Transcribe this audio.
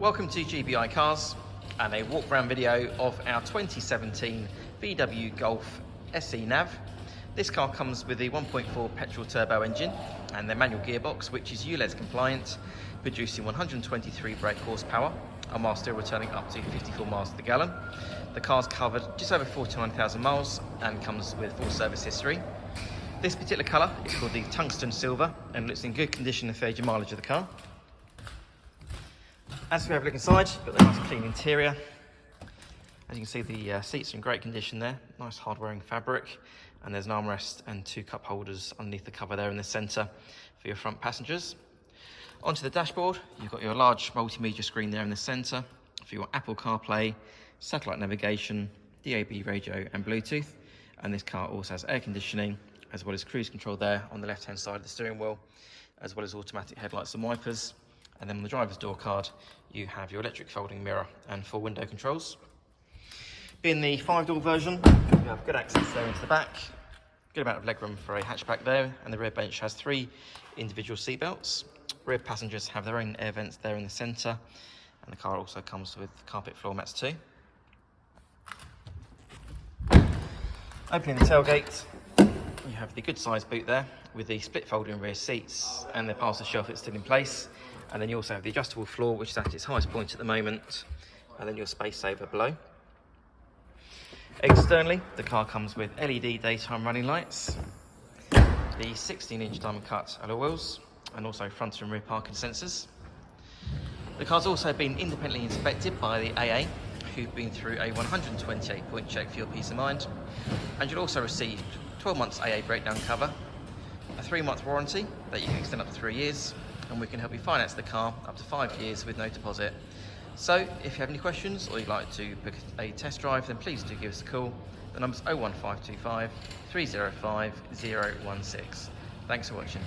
Welcome to GBI Cars and a walk around video of our 2017 VW Golf SE Nav. This car comes with the 1.4 petrol turbo engine and the manual gearbox, which is ULEZ compliant, producing 123 brake horsepower and while still returning up to 54 miles to the gallon. The car's covered just over 49,000 miles and comes with full service history. This particular colour is called the tungsten silver and looks in good condition and fair mileage of the car. As we have a look inside, got the nice clean interior. As you can see, the seats are in great condition there. Nice hard wearing fabric, and there's an armrest and two cup holders underneath the cover there in the centre for your front passengers. Onto the dashboard, you've got your large multimedia screen there in the centre for your Apple Carplay, satellite navigation, DAB radio and Bluetooth. And this car also has air conditioning, as well as cruise control there on the left hand side of the steering wheel, as well as automatic headlights and wipers. And then on the driver's door card, you have your electric folding mirror and full window controls. Being the 5-door version, you have good access there into the back, good amount of legroom for a hatchback there, and the rear bench has 3 individual seat belts. Rear passengers have their own air vents there in the centre, and the car also comes with carpet floor mats too. Opening the tailgate, you have the good sized boot there with the split folding rear seats and the parcel shelf that's still in place. And then you also have the adjustable floor, which is at its highest point at the moment, and then your space saver below. Externally, the car comes with LED daytime running lights, the 16-inch diamond cut alloy wheels, and also front and rear parking sensors. The car's also been independently inspected by the AA, who've been through a 128-point check for your peace of mind, and you'll also receive 12 months AA breakdown cover, a 3-month warranty that you can extend up to 3 years, and we can help you finance the car up to 5 years with no deposit. So if you have any questions or you'd like to book a test drive, then please do give us a call. The number's 01525 305 016. Thanks for watching.